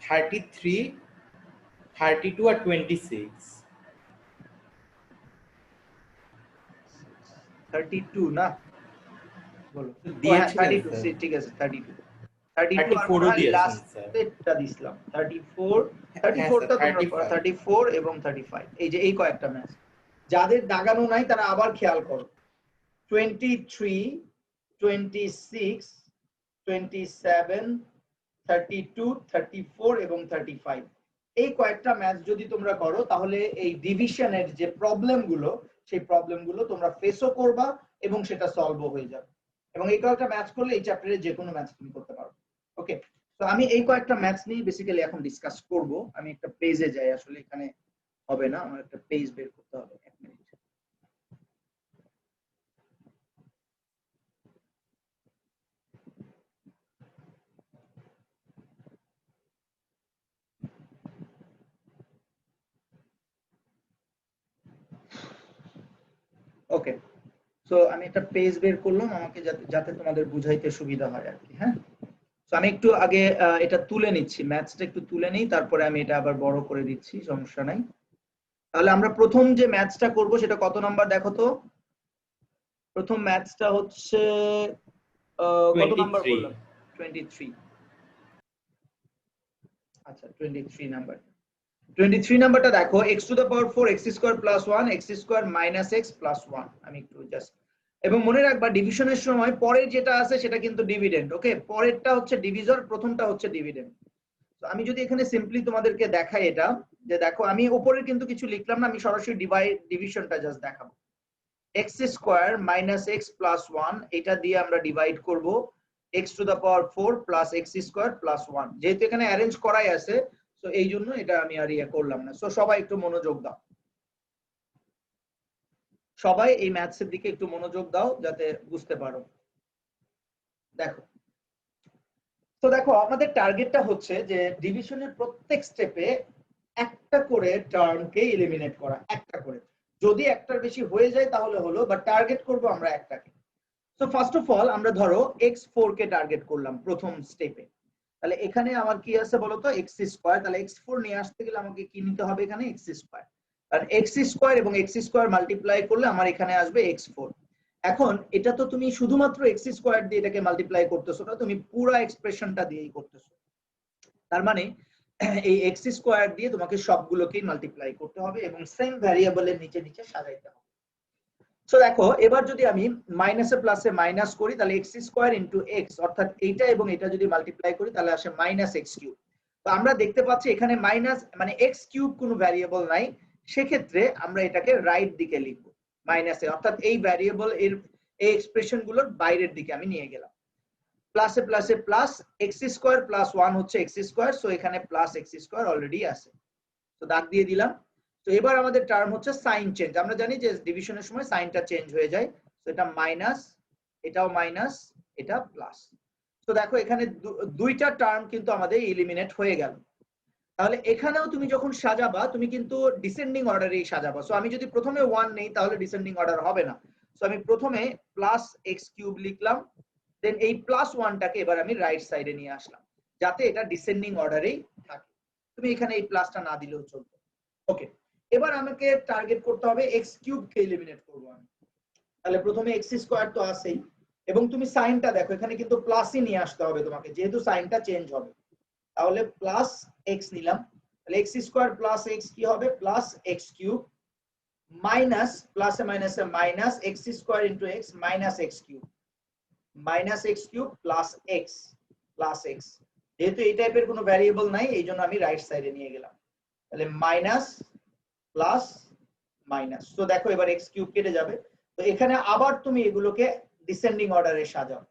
33, 32 আর 26। 32 না, বলো দিয়েছিলেন 32, স্যার। ঠিক আছে 32 আর 34 ও মনে হয় দিয়েছেন লাস্ট স্যার। টা দিছিলাম 34, হ্যাঁ 34টা স্যার, তোমরা 35। 34 এবং 35, এই যে এই কয়েকটা ম্যাচ যাদের দাগানো নাই তারা আবার খেয়াল করো। 23, 26, 27, 32, 34 এবং 35, এই কয়েকটা ম্যাচ যদি তোমরা করো তাহলে এই ডিভিশনের যে প্রবলেম গুলো সেই প্রবলেম গুলো তোমরা ফেসও করবা এবং সেটা সলভও হয়ে যাবে। এবং এই কয়েকটা ম্যাচ করলে এই চ্যাপ্টারে যে কোনো ম্যাচ তুমি করতে পারো। ওকে, তো আমি এই কয়েকটা ম্যাচ নিয়ে বেসিক্যালি এখন ডিসকাস করব। আমি একটা পেজে যাই, আসলে এখানে হবে না, আমার একটা পেজ বের করতে হবে, 1 মিনিট। ওকে, সো আমি একটা পেজ বের করলাম আমাকে যাতে তোমাদের বুঝাইতে সুবিধা হয় আর কি। হ্যাঁ, তো আমি একটু আগে এটা তুলে নিচ্ছি, ম্যাথসটা একটু তুলে নিই, তারপরে আমি এটা আবার বড় করে দিচ্ছি, সমস্যা নাই। তাহলে আমরা প্রথম যে ম্যাথসটা করব সেটা কত নাম্বার দেখো তো। প্রথম ম্যাথসটা হচ্ছে কত নাম্বার 23। বললাম? 23। আচ্ছা 23 নাম্বার। 23 নাম্বারটা দেখো, x to the power 4 x square plus 1 x square minus x plus 1। আমি একটু জাস্ট, এবং মনে রাখবা ডিভিশনের সময় পরের যেটা আছে সেটা কিন্তু ডিভিডেন্ড। ওকে, পরেরটা হচ্ছে ডিভিজর, প্রথমটা হচ্ছে ডিভিডেন্ড। তো আমি যদি এখানে সিম্পলি তোমাদেরকে দেখাই এটা, যে দেখো আমি উপরে কিন্তু কিছু লিখলাম না, আমি সরাসরি ডিভিশনটা জাস্ট দেখাবো। x square minus x plus 1 এটা দিয়ে আমরা ডিভাইড করব x to the power 4 plus x square plus 1। যেহেতু এখানে অ্যারেঞ্জ করাই আছে সো এই জন্য এটা আমি আর ইয়ে করলাম না। সো সবাই একটু মনোযোগ দাও, সবাই এই ম্যাথসের দিকে একটু মনোযোগ দাও যাতে বুঝতে পারো। দেখো, তো দেখো আমাদের টার্গেটটা হচ্ছে যে ডিভিশনের প্রত্যেক স্টেপে একটা করে টার্মকে এলিমিনেট করা, একটা করে। যদি একটার বেশি হয়ে যায় তাহলে হলো, বাট টার্গেট করব আমরা একটাকে। সো ফার্স্ট অফ অল আমরা ধরো x4 কে টার্গেট করলাম প্রথম স্টেপে। তাহলে এখানে আমার কি আছে বলতো, x স্কয়ার। তাহলে x4 নিয়ে আসতে গেলে আমাকে কি নিতে হবে এখানে, x স্কয়ার। আর x স্কয়ার এবং x স্কয়ার মাল্টিপ্লাই করলে আমার এখানে আসবে x4। এখন এটা তো তুমি শুধুমাত্র x স্কয়ার দিয়ে এটাকে মাল্টিপ্লাই করতেছো না, তুমি পুরো এক্সপ্রেশনটা দিয়েই করতেছো। তার মানে এই x স্কয়ার দিয়ে তোমাকে সবগুলোকেই মাল্টিপ্লাই করতে হবে এবং সেম ভ্যারিয়েবলের নিচে নিচে সাজাইতে হবে। সো দেখো এবার যদি আমি মাইনাসে প্লাসে মাইনাস করি তাহলে x স্কয়ার ইনটু x, অর্থাৎ এইটা এবং এটা যদি মাল্টিপ্লাই করি তাহলে আসে মাইনাস x কিউব। তো আমরা দেখতে পাচ্ছি এখানে মাইনাস মানে x কিউব কোনো ভ্যারিয়েবল নাই, সেক্ষেত্রে আমরা এটাকে রাইট দিকে লিখব মাইনাসে, অর্থাৎ এই ভ্যারিয়েবল এর এই এক্সপ্রেশন গুলোর বাইরের দিকে আমি নিয়ে গেলাম। প্লাসে প্লাসে প্লাস, x স্কয়ার প্লাস 1 হচ্ছে x স্কয়ার, সো এখানে প্লাস x স্কয়ার অলরেডি আছে, তো দাগ দিয়ে দিলাম। তো এবার আমাদের টার্ম হচ্ছে সাইন চেঞ্জ। আমরা জানি যে ডিভিশনের সময় সাইনটা চেঞ্জ হয়ে যায়, তো এটা মাইনাস, এটাও মাইনাস, এটা প্লাস। তো দেখো এখানে দুইটা টার্ম কিন্তু আমাদের এলিমিনেট হয়ে গেল। তাহলে এখানেও তুমি যখন সাজাবা তুমি কিন্তু ডিসেন্ডিং অর্ডারেই সাজাবা। সো আমি যদি প্রথমে 1 নেই তাহলে ডিসেন্ডিং অর্ডার হবে না। সো আমি প্রথমে প্লাস x কিউব লিখলাম, দেন এই প্লাস 1টাকে এবার আমি রাইট সাইডে নিয়ে আসলাম যাতে এটা ডিসেন্ডিং অর্ডারেই থাকে। তুমি এখানে এই প্লাসটা না দিলেও চলবে। ওকে, এবার আমাকে টার্গেট করতে হবে x কিউব কে এলিমিনেট করব আমি। তাহলে প্রথমে x স্কয়ার তো আছেই, এবং তুমি সাইনটা দেখো এখানে কিন্তু প্লাসই নিয়ে আসতে হবে তোমাকে, যেহেতু সাইনটা চেঞ্জ হবে। তাহলে প্লাস x নিলাম, তাহলে x স্কয়ার প্লাস x কি হবে, প্লাস x কিউব, মাইনাস প্লাসে মাইনাসে minus x square into x minus x cube, minus x cube plus x plus x। যেহেতু এই টাইপের কোনো ভ্যারিয়েবল নাই এই জন্য আমি রাইট সাইডে নিয়ে গেলাম। তাহলে মাইনাস প্লাস মাইনাস, তো দেখো এবার এক্স কিউব কেটে যাবে। তো এখানে আবার তুমি এগুলোকে ডিসেন্ডিং অর্ডারে সাজাও,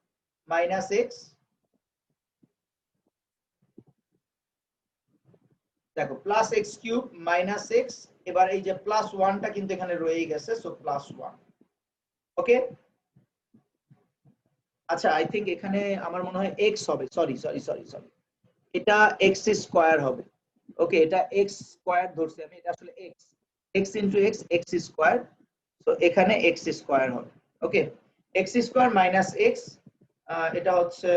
মাইনাস এক্স, দেখো plus x cube minus x, এবার এই যে প্লাস ওয়ানটা কিন্তু এখানে রয়েই গেছে, সো প্লাস ওয়ান। ওকে, আচ্ছা আই থিঙ্ক এখানে আমার মনে হয় এক্স হবে, সরি সরি সরি সরি, এটা এক্স স্কোয়ার হবে। ওকে, এটা এক্স স্কোয়ার ধরছি আমি, এটা আসলে x, x into x, x square, তো এখানে এক্স স্কোয়ার হবে। ওকে, এক্স স্কোয়ার মাইনাস এক্স, এটা হচ্ছে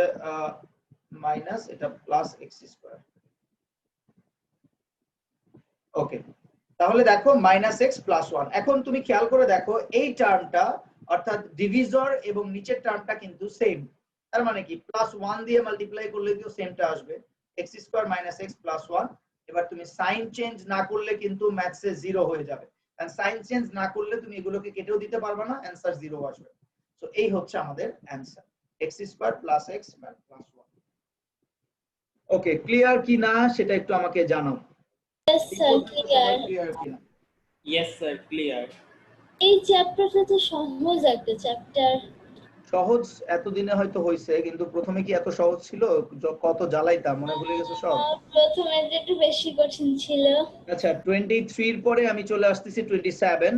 মাইনাস, এটা প্লাস এক্স স্কোয়ার। ওকে, তাহলে দেখো মাইনাস এক্স প্লাস ওয়ান। এখন তুমি খেয়াল করে দেখো এই টার্মটা অর্থাৎ ডিভিজর এবং নিচের টার্মটা কিন্তু সেম, তার মানে কি প্লাস ওয়ান দিয়ে মাল্টিপ্লাই করলে কিন্তু সেমটা আসবে, x square minus x plus one. এবার তুমি সাইন চেঞ্জ না করলে কিন্তু ম্যাথসে জিরো হয়ে যাবে, কারণ সাইন চেঞ্জ না করলে তুমি এগুলোকে কেটেও দিতে পারবে না, অ্যান্সার জিরো আসবে। তো এই হচ্ছে আমাদের answer, x square plus x plus one. Okay, clear কি না সেটা একটু আমাকে জানাও। Yes, sir, clear. ক্লিয়ার কি না? Yes sir, clear. এই চ্যাপ্টারটা তো সহজ একটা চ্যাপ্টার। সহজ এতদিনে হয়তো হয়েছে, কিন্তু প্রথমে কি এত সহজ ছিল? কত জ্বালাইতাম, মনে ভুলে গেছো সব? প্রথমে একটু বেশি কঠিন ছিল। আচ্ছা 23 এর পরে আমি চলে আসতেছি 27।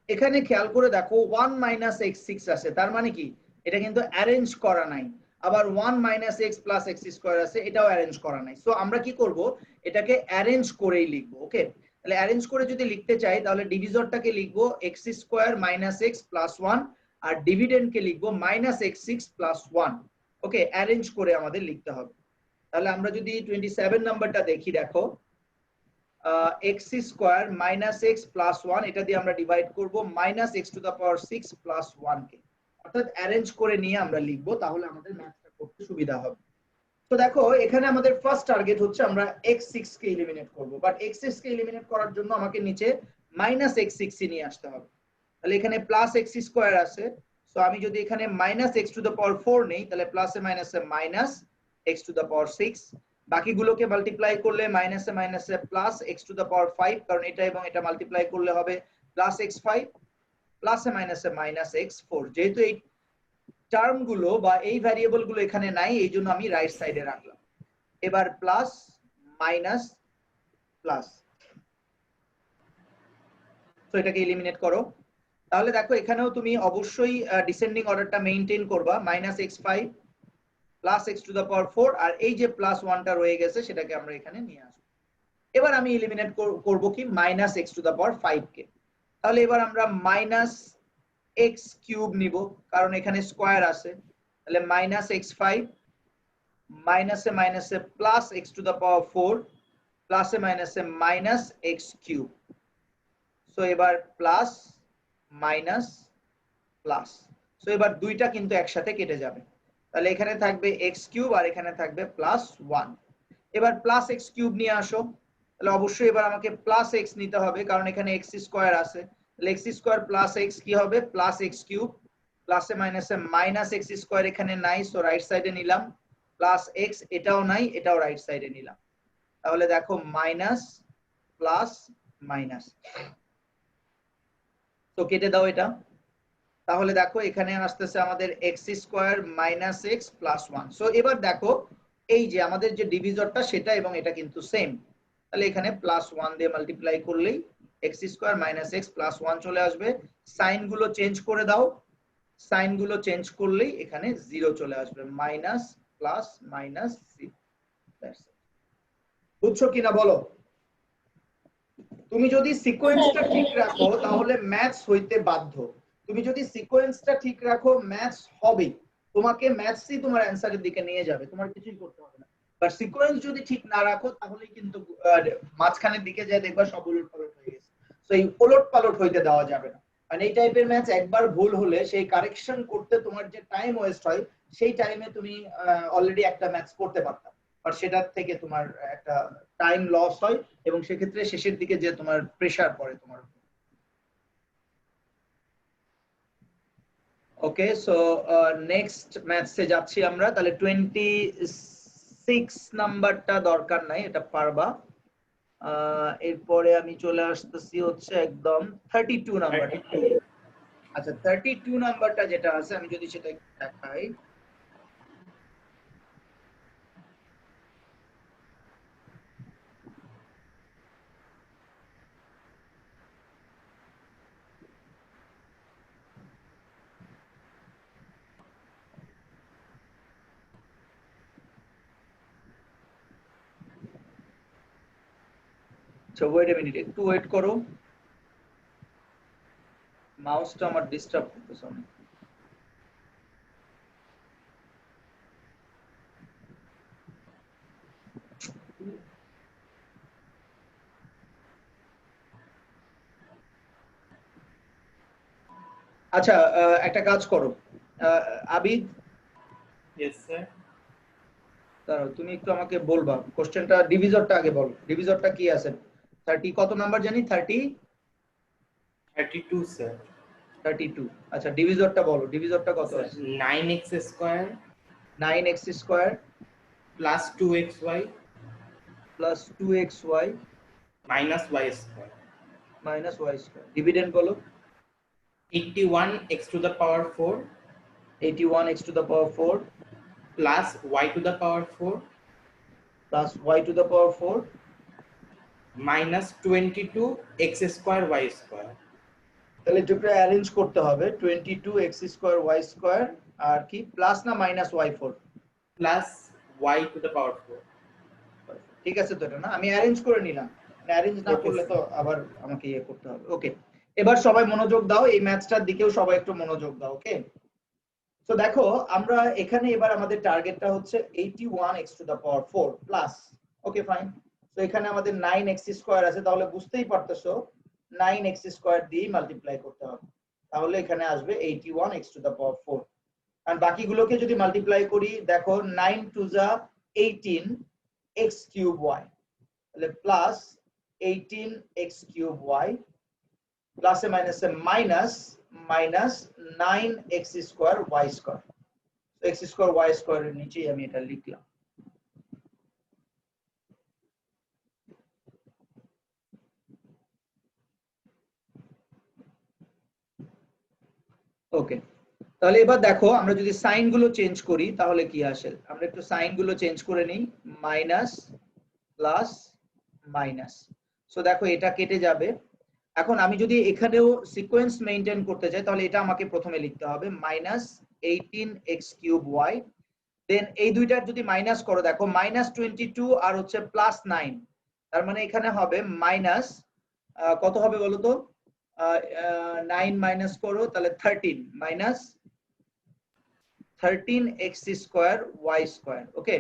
এখানে খেয়াল করে দেখো 1 মাইনাস এক্স 6 আছে, তার মানে কি এটা কিন্তু অ্যারেঞ্জ করা নাই। আবার 1 minus x plus x square আছে, এটাও অ্যারেঞ্জ করা নাই। সো আমরা কি করব, এটাকে অ্যারেঞ্জ করেই লিখবো। ওকে, তাহলে অ্যারেঞ্জ করে যদি লিখতে চাই তাহলে ডিভিজরটাকে লিখবো x square minus x plus one, আর ডিভিডেন্ডকে লিখবো minus x six plus one. Okay, arrange করে আমাদের লিখতে হবে। তাহলে আমরা যদি 27 নাম্বারটা দেখি, দেখো x square minus x plus one, এটা দিয়ে আমরা ডিভাইড করব minus x to the power six plus one কে, অর্থাৎ অ্যারেঞ্জ করে নিয়ে আমরা লিখবো, তাহলে আমাদের ম্যাথটা করতে সুবিধা হবে। তো দেখো এখানে আমাদের ফার্স্ট টার্গেট হচ্ছে আমরা x6 কে এলিমিনেট করব, বাট x6 কে এলিমিনেট করার জন্য আমাকে নিচে মাইনাস x6 নিয়ে আসতে হবে। তাহলে এখানে প্লাস x স্কয়ার আছে, সো আমি যদি এখানে minus x to the power 4 নেই, তাহলে প্লাসে মাইনাসে minus x to the power 6, বাকিগুলোকে মাল্টিপ্লাই করলে মাইনাসে মাইনাসে plus x to the power 5, কারণ এটা এবং এটা মাল্টিপ্লাই করলে হবে প্লাস x5, প্লাসে মাইনাসে মাইনাস x4। যেহেতু এই টার্ম গুলো বা এই ভ্যারিয়েবল গুলো এখানে নাই, এই জন্য আমি রাইট সাইডে রাখলাম। এবার প্লাস মাইনাস প্লাস, তো এটাকে এলিমিনেট করো। তাহলে দেখো এখানেও তুমি অবশ্যই ডিসেন্ডিং অর্ডারটা মেইনটেইন করবা, minus x5 plus x to the power 4, আর এই যে প্লাস 1টা রয়ে গেছে সেটাকে আমরা এখানে নিয়ে আসবো। এবার আমি এলিমিনেট করব কি minus x to the power 5 কে। তাহলে এবার আমরা মাইনাস x কিউব নিব, কারণ এখানে স্কয়ার আছে, তাহলে মাইনাস x5 মাইনাসে মাইনাসে plus x to the power 4 প্লাসে মাইনাসে মাইনাস x কিউব। সো এবার প্লাস মাইনাস প্লাস, সো এবার দুইটা কিন্তু একসাথে কেটে যাবে, তাহলে এখানে থাকবে x কিউব আর এখানে থাকবে প্লাস 1। এবার প্লাস x কিউব নিয়ে আসো, তাহলে অবশ্যই এবার আমাকে প্লাস x নিতে হবে, কারণ এখানে x স্কয়ার আছে, তাহলে x স্কয়ার প্লাস x কি হবে, প্লাস x কিউব, প্লাসে মাইনাসে মাইনাস x স্কয়ার এখানে নাই, সো রাইট সাইডে নিলাম, প্লাস x এটাও নাই, এটাও রাইট সাইডে নিলাম। তাহলে দেখো মাইনাস প্লাস মাইনাস, তো কেটে দাও এটা। তাহলে দেখো এখানে আসতেছে আমাদের x square minus x plus 1। So এবার দেখো এই যে আমাদের যে ডিভিজরটা সেটা এবং এটা কিন্তু সেম, তাহলে এখানে প্লাস 1 দিয়ে মাল্টিপ্লাই করলেই x square minus x plus 1 চলে আসবে। সাইন গুলো চেঞ্জ করে দাও, সাইন গুলো চেঞ্জ করলেই এখানে 0 চলে আসবে, মাইনাস প্লাস মাইনাস 0। বুঝছো কিনা বলো? তুমি যদি সিকোয়েন্সটা ঠিক রাখো তাহলে ম্যাথস হইতে বাধ্য, তুমি যদি সিকোয়েন্সটা ঠিক রাখো ম্যাথস হবে, তোমাকে ম্যাথসই তোমার অ্যানসারের দিকে নিয়ে যাবে, তোমার কিছুই করতে হবে না। বাট সিকোয়েন্স যদি ঠিক না রাখো তাহলে কিন্তু মাঝখানের দিকে যা দেখবা সব উলটপালট হয়ে গেছে। সো এই উলটপালট হইতে দেওয়া যাবে না, মানে এই টাইপের ম্যাথস একবার ভুল হলে সেই কারেকশন করতে তোমার যে টাইম ওয়েস্ট হয়, সেই টাইমে তুমি অলরেডি একটা ম্যাথস করতে পারতা, বাট সেটার থেকে তোমার একটা টাইম লস হয় এবং সেক্ষেত্রে শেষের দিকে যে তোমার প্রেসার পড়ে তোমার। ওকে, সো নেক্সট ম্যাথসে যাচ্ছি আমরা। তাহলে 27 6 নাম্বারটা দরকার নাই, এটা পারবা। এরপরে আমি চলে আসতেছি হচ্ছে একদম 32 নাম্বার। 32 আচ্ছা 32 নাম্বারটা যেটা আছে আমি যদি সেটা একটু দেখাই। আচ্ছা ওয়েট এ মিনিট, একটু ওয়েট করো, মাউসটা আমার ডিস্টার্ব করতেছে অনেক। আচ্ছা একটা কাজ করো আবিদ, ইয়েস স্যার। দাঁড়াও, তুমি একটু আমাকে বলবা কোশ্চেনটা, ডিভিজরটা আগে বলো, ডিভিজরটা কি আছে? 30 কত নাম্বার জানি? 32 স্যার। 32। আচ্ছা ডিভিজরটা বলো, ডিভিজরটা কত আছে? 9x square 9x square plus 2xy plus 2xy minus y square minus y square. Dividend বলো। 81x two the power 4 81x two the power 4 plus y two the power 4 plus y two the power 4 minus 22x square y square. তাহলে এটাকে অ্যারেঞ্জ করতে হবে 22x স্কয়ার y স্কয়ার আর কি প্লাস না minus y4? Plus y two the power 4। ঠিক আছে তো এটা না, আমি অ্যারেঞ্জ করে নিলাম, অ্যারেঞ্জ না Okay, করলে sir. তো আবার আমাকে ইয়ে করতে হবে। ওকে এবার সবাই মনোযোগ দাও, এই ম্যাথসটার দিকেও সবাই একটু মনোযোগ দাও। ওকে তো দেখো আমরা এখানে এবার আমাদের টার্গেটটা হচ্ছে 81x two the power 4 plus, okay fine. তো এখানে আমাদের 9x স্কয়ার আছে, তাহলে বুঝতেই পারতেছো 9x স্কয়ার দিয়ে মাল্টিপ্লাই করতে হবে, তাহলে এখানে আসবে 81x টু দ্য পাওয়ার 4। আর বাকিগুলোকে যদি মাল্টিপ্লাই করি দেখো 9 টু যা 18 x কিউব y, তাহলে প্লাস 18x কিউব y প্লাসে মাইনাসে minus minus 9x square y square. তো x স্কয়ার y স্কয়ারের নিচেই আমি এটা লিখলাম। ওকে তাহলে এবার দেখো আমরা যদি সাইন গুলো চেঞ্জ করি তাহলে কি আসে, আমরা একটু সাইন গুলো চেঞ্জ করে নিই, মাইনাস প্লাস মাইনাস। সো দেখো এটা কেটে যাবে। এখন আমি যদি এখানেও সিকোয়েন্স মেইনটেইন করতে চাই তাহলে এটা আমাকে প্রথমে লিখতে হবে মাইনাস 18x কিউব y, দেন এই দুইটার যদি মাইনাস করো দেখো মাইনাস 22 আর হচ্ছে প্লাস 9, তার মানে এখানে হবে মাইনাস কত হবে বলো তো? 9 মাইনাস করো তাহলে 13 minus 13x square y square, ওকে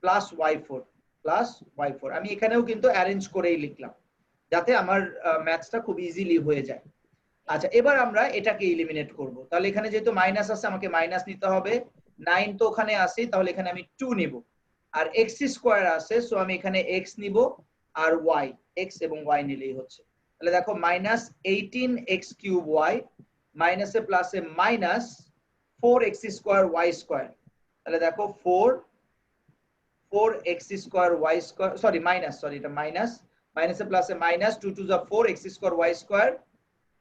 প্লাস y4 প্লাস y4। আমি এখানেও কিন্তু অ্যারেঞ্জ করেই লিখলাম যাতে আমার ম্যাথসটা খুব ইজিলি হয়ে যায়। আচ্ছা এবার আমরা এটাকে এলিমিনেট করব, তাহলে এখানে যেহেতু মাইনাস আছে আমাকে মাইনাস নিতে হবে, 9 তো ওখানে আছে তাহলে এখানে আমি 2 নিব, আর x স্কয়ার আছে সো আমি এখানে x নিব আর y, x এবং y নিলেই হচ্ছে। তাহলে দেখো মাইনাস 18x কিউব y মাইনাসে প্লাসে minus 4x square y square, তাহলে দেখো 4x square y square, sorry minus, sorry এটা মাইনাস, মাইনাসে প্লাসে মাইনাস 2 টু যা 4x স্কয়ার y স্কয়ার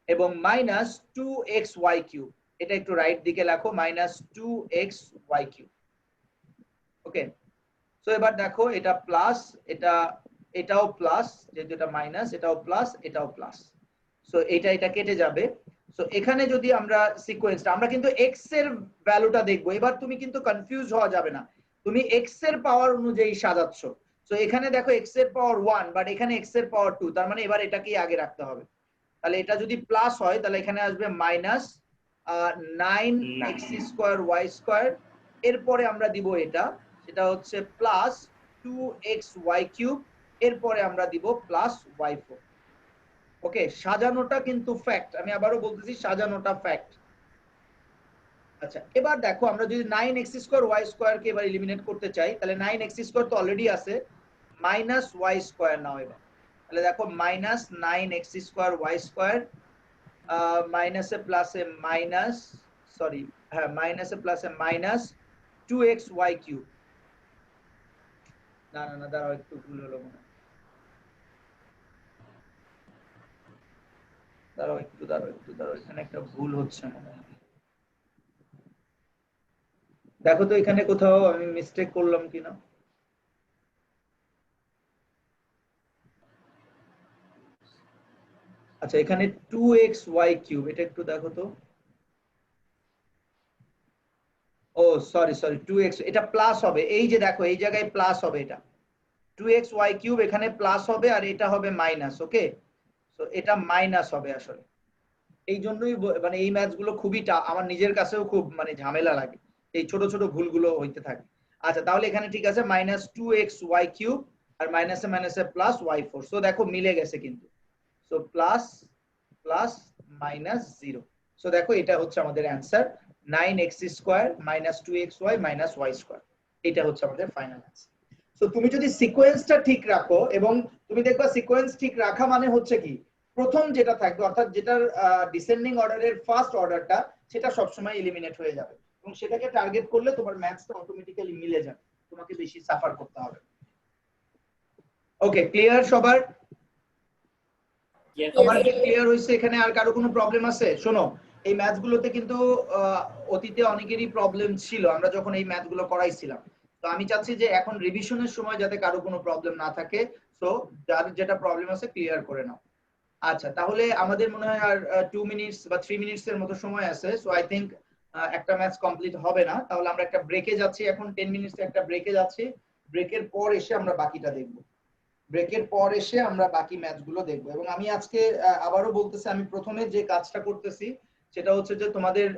এবং মাইনাস 2xy কিউব, এটা একটু রাইট দিকে লেখো minus 2xy cube. Okay so এবার দেখো এটা প্লাস, এটাও প্লাস, যেহেতু এটা মাইনাস এটাও প্লাস এটাও প্লাস, সো এটা কেটে যাবে। সো এখানে যদি আমরা সিকোয়েন্সটা, আমরা কিন্তু x এর ভ্যালুটা দেখবো, এবার তুমি কিন্তু কনফিউজ হওয়া যাবে না, তুমি x এর পাওয়ার অনুযায়ী সাজাচ্ছ। সো এখানে দেখো x এর পাওয়ার 1 বাট এখানে x এর পাওয়ার 2, তার মানে এবার এটাকেই আগে রাখতে হবে। তাহলে এটা যদি প্লাস হয় তাহলে এখানে আসবে minus 9x square y square, এরপরে আমরা দিব এটা, সেটা হচ্ছে প্লাস 2xy কিউব, এরপরে আমরা দিব প্লাস y4। ওকে সাজানোটা কিন্তু ফ্যাক্ট, আমি আবারও বলতেছি সাজানোটা ফ্যাক্ট। আচ্ছা এবার দেখো আমরা যদি 9x স্কয়ার y স্কয়ার কে এবার এলিমিনেট করতে চাই তাহলে 9x স্কয়ার তো অলরেডি আছে, মাইনাস y স্কয়ার নাও এবার, তাহলে দেখো minus 9x square y square মাইনাসে প্লাসে মাইনাস, সরি হ্যাঁ মাইনাসে প্লাসে মাইনাস 2xy কিউব, না না না, দাঁড়াও, একটু ভুল হলো মনে হয়। দাঁড়াও, এখানে একটা ভুল হচ্ছে মনে হয়। দেখো তো এখানে কোথাও আমি মিস্টেক করলাম কিনা। আচ্ছা, এখানে 2xy³ এটা একটু দেখো তো। ও সরি, 2x, এটা প্লাস হবে। এই যে দেখো, এই জায়গায় প্লাস হবে, এটা 2xy³ এখানে প্লাস হবে, আর এটা হবে মাইনাস। ওকে, তো এটা মাইনাস হবে আসলে। এই জন্যই মানে এই ম্যাথস গুলো খুবই আমার নিজের কাছেও খুব মানে ঝামেলা লাগে, এই ছোট ছোট ভুলগুলো হইতে থাকে। আচ্ছা, তাহলে এখানে ঠিক আছে, -2xy³ আর মাইনাসে মাইনাসে প্লাস y4। সো দেখো মিলে গেছে কিন্তু। So plus plus minus 0। So দেখো এটা হচ্ছে আমাদের অ্যান্সার, 9x² - 2xy - y²। এটা হচ্ছে আমাদের ফাইনাল অ্যান্সার। সো তুমি যদি সিকোয়েন্সটা ঠিক রাখো, এবং তুমি দেখবা সিকোয়েন্স ঠিক রাখা মানে হচ্ছে কি, প্রথম যেটা থাকবে অর্থাৎ যেটার ডিসেন্ডিং অর্ডারের ফার্স্ট অর্ডারটা, সেটা সবসময় এলিমিনেট হয়ে যাবে, এবং সেটাকে টার্গেট করলে তোমার ম্যাথসটা অটোমেটিক্যালি মিলে যাবে, তোমাকে বেশি সাফার করতে হবে। ওকে, ক্লিয়ার সবার? Yes. সবার কি ক্লিয়ার হইছে? এখানে আর কারো কোনো প্রবলেম আছে? শোনো, এই ম্যাথগুলোতে কিন্তু অতীতে অনেকেরই প্রবলেম ছিল আমরা যখন এই ম্যাথগুলো করাইছিলাম। তো আমি চাচ্ছি যে এখন রিভিশনের সময় যাতে কারো কোনো প্রবলেম না থাকে, সো যার যেটা প্রবলেম আছে ক্লিয়ার করে নাও। আচ্ছা, তাহলে আমাদের মনে হয় আর 2 মিনিটস বা 3 মিনিটস এর মতো সময় আছে। সো আই থিংক একটা ম্যাচ কমপ্লিট হবে না, তাহলে আমরা একটা ব্রেকে যাচ্ছি এখন, 10 মিনিটস একটা ব্রেকে যাচ্ছি। ব্রেকের পর এসে আমরা বাকিটা দেখব। ব্রেকের পর এসে আমরা বাকি ম্যাচগুলো দেখবো। এবং আমি আজকে আবারও বলতেছি, আমি প্রথমে যে কাজটা করতেছি সেটা হচ্ছে যে তোমাদের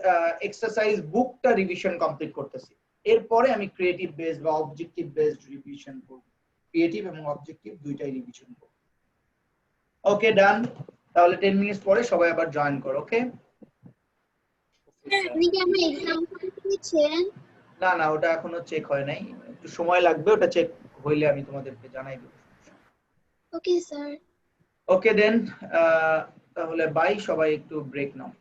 এক্সারসাইজ বুকটা রিভিশন কমপ্লিট করতেছি। এরপরে আমি ক্রিয়েটিভ বেসড বা অবজেক্টিভ বেসড রিভিশন করব। ক্রিয়েটিভ এবং অবজেক্টিভ দুইটাই রিভিশন করব। ওকে, ডান। তাহলে 10 মিনিটস পরে সবাই আবার জয়েন করো। ওকে, আপনি কি আমার এক্সাম দিয়েছেন? না না, ওটা এখনো চেক হয় নাই, একটু সময় লাগবে, ওটা চেক হইলে আমি তোমাদেরকে জানাই দেব। Okay sir. ওকে দেন, তাহলে বাই, সবাই একটু ব্রেক নাও।